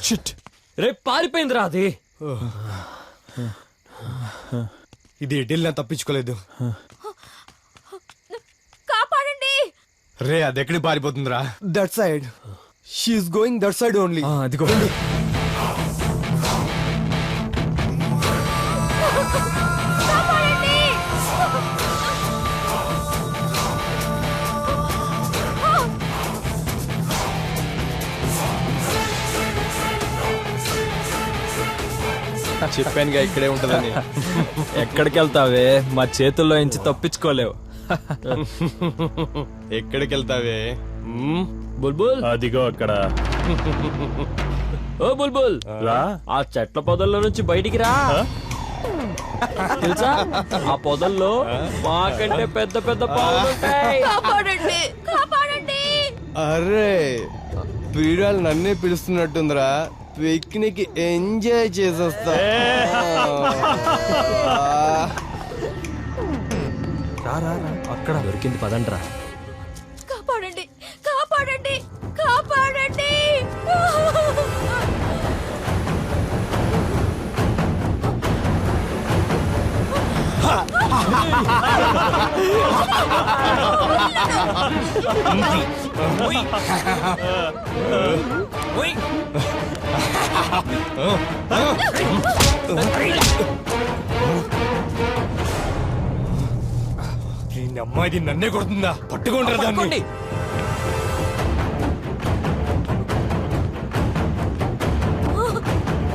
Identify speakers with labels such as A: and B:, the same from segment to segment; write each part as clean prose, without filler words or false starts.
A: Shit.
B: రేపు పారిపోయిందిరా అది.
A: ఇది ఢిల్లీ తప్పించుకోలేదు.
C: కాపాడండి.
A: రే అది ఎక్కడికి పారిపోతుందిరా? That side. She's going that side only. అదిగో. చెప్పానుగా ఇక్కడే ఉంటదని.
B: ఎక్కడికి వెళ్తావే? మా చేతుల్లో నుంచి తప్పించుకోలేవు.
A: ఎక్కడికి వెళ్తావే?
B: బుల్బుల్
D: అదిగో అక్కడ.
B: ఓ బుల్బుల్
D: రా.
B: ఆ చెట్ల పొదల్లో నుంచి బయటికి రా. తెలుసా ఆ పొదల్లో మాకంటే పెద్ద పెద్ద పావులు ఉంటాయి.
C: కాపాడండి, కాపాడండి.
A: అరే ప్రియురాలు నన్నే పిలుస్తున్నట్టుందిరా. Picnic enjoy చేసొస్తా.
B: అక్కడ దొరికింది, పదండ్రా.
C: కాపాడండి, కాపాడండి, కాపాడండి.
A: ఈ అమ్మాయిది నన్నే కొడుతుందా? పట్టుకుంటారా దాన్ని?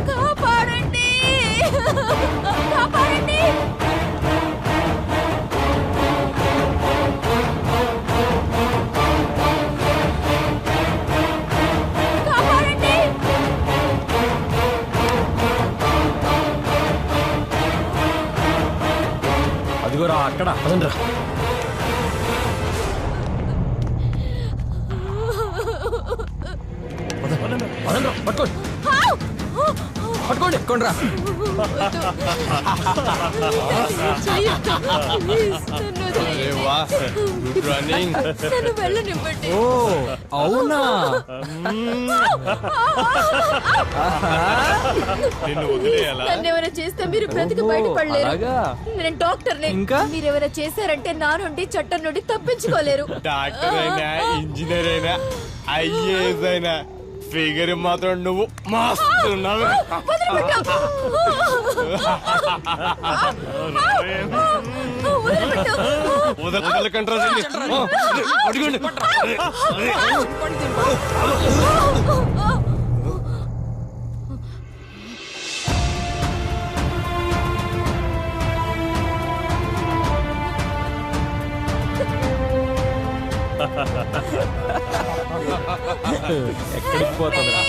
C: కాపాడండి, కాపాడండి. కాపాడండి.
B: అదిగోరా అక్కడ, పదండ్రా. పదండ్రా, పట్టుకోండి పట్టుకోండి, ఎక్కండ్రా.
A: అరే వా, గుడ్ రన్నింగ్.
C: నన్ను వెళ్ళనివ్వండి.
B: ఓ అవునా?
A: నిన్ను వదిలేయాలా?
C: నన్ను ఎవరైనా చేస్తే మీరు బ్రతికి బయటపడలేరు.
B: అలాగా?
C: నేను డాక్టర్ని.
B: ఇంకా?
C: మీరు ఎవరైనా చేశారంటే నా నుండి చట్టం నుండి తప్పించుకోలేరు.
A: డాక్టర్ అయినా, ఇంజనీర్ అయినా, ఐఏఎస్ అయినా, ఫిగర్ మాత్రం నువ్వు మాస్తున్నావు. వదలకంటారా? అడుగుండి.
B: ఎక్కడికి పోతుందిరా?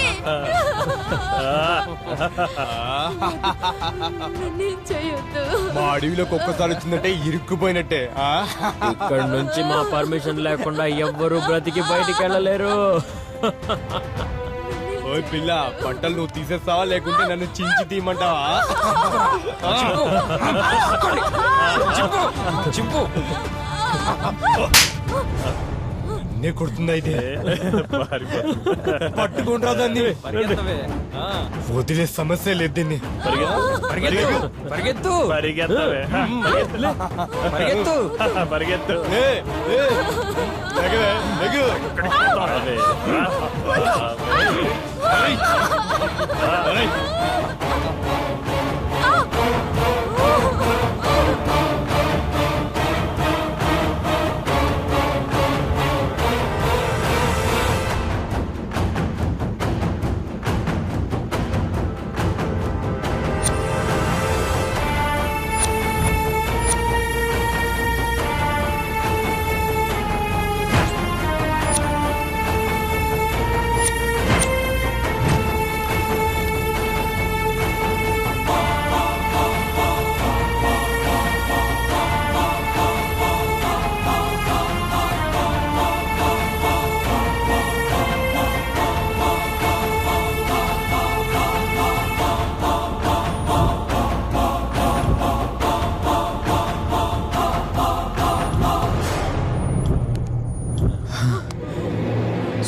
C: నన్నేం చేయొద్దు.
A: మా అడవిలోకి ఒక్కసారి వచ్చిందంటే ఇరుక్కుపోయినట్టే.
B: ఇక్కడ నుంచి మా పర్మిషన్ లేకుండా ఎవ్వరూ బ్రతికి బయటికి వెళ్ళలేరు.
A: ఓ పిల్ల, బట్టలు నువ్వు తీసేస్తావా లేకుంటే నన్ను చించి తీయమంటావా?
B: చింపు.
A: నే కొడుతుందా ఇది? పట్టుకుంటా దాన్ని. వదిలే సమస్య లేదు దీన్ని.
B: పరిగెత్తు
D: పరిగెత్తవే. పరిగెత్తు.
A: లెగవే, లెగు.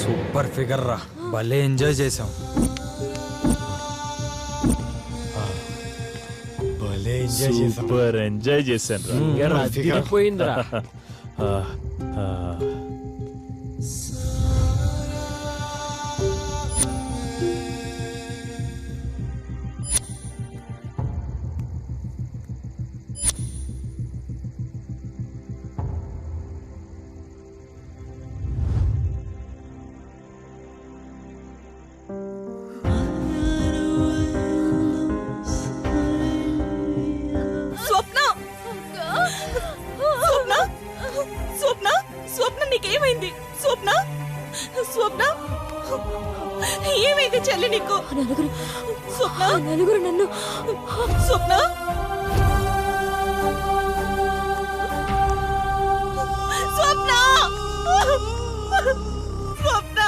B: సూపర్ ఫిగర్ రా, భలే ఎంజాయ్ చేసాం.
A: ఎంజాయ్ చేసాం
D: సూపర్ ఎంజాయ్ చేశాను
B: ఫిగర్ అదిరిపోయిందిరా.
E: స్వప్న స్వప్న స్వప్న స్వప్న నీకేమైంది? స్వప్న స్వప్న ఏమైంది చెల్లి నీకు?
C: నలుగురు
E: స్వప్న
C: నలుగురు నన్ను
E: స్వప్న స్వప్న స్వప్న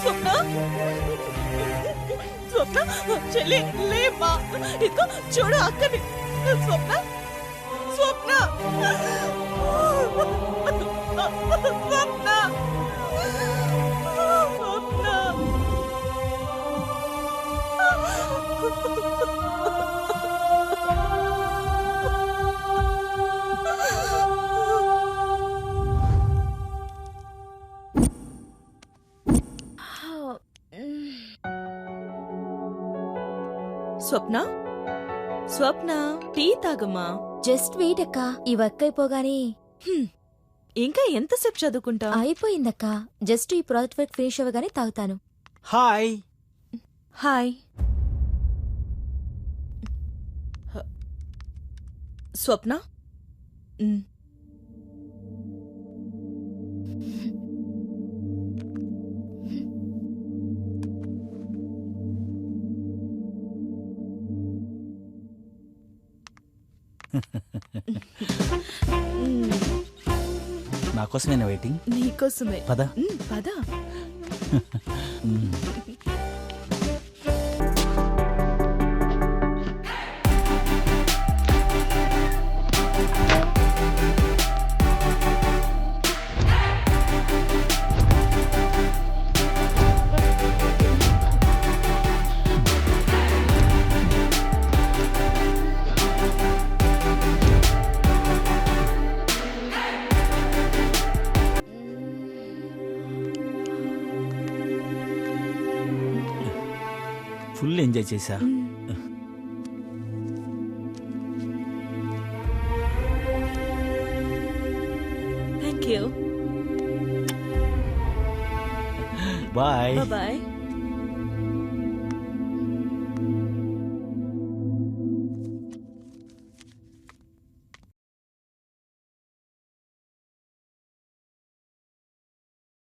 E: స్వప్న స్వప్న చెల్లి లేమ్మా, ఇదిగో చూడు అక్కని. స్వప్న స్వప్న స్వప్న స్వప్న స్వప్న టీ తాగమ్మా.
C: జస్ట్ వెయిట్ అక్క, ఈ వర్క్ అయిపోగానే
E: ఇంకా ఎంతసేపు చదువుకుంటా?
C: అయిపోయిందక్క. జస్ట్ ఈ ప్రాజెక్ట్ వర్క్ ఫినిష్ అవ్వగానే తాగుతాను.
A: హాయ్
E: హాయ్ స్వప్న.
F: నా కోసమేనా వెయిటింగ్?
E: నీకోసమే.
F: పద.
E: పద.
F: ఫుల్ ఎంజాయ్ చేశా.
E: Thank you.
F: బాయ్.
E: బాయ్.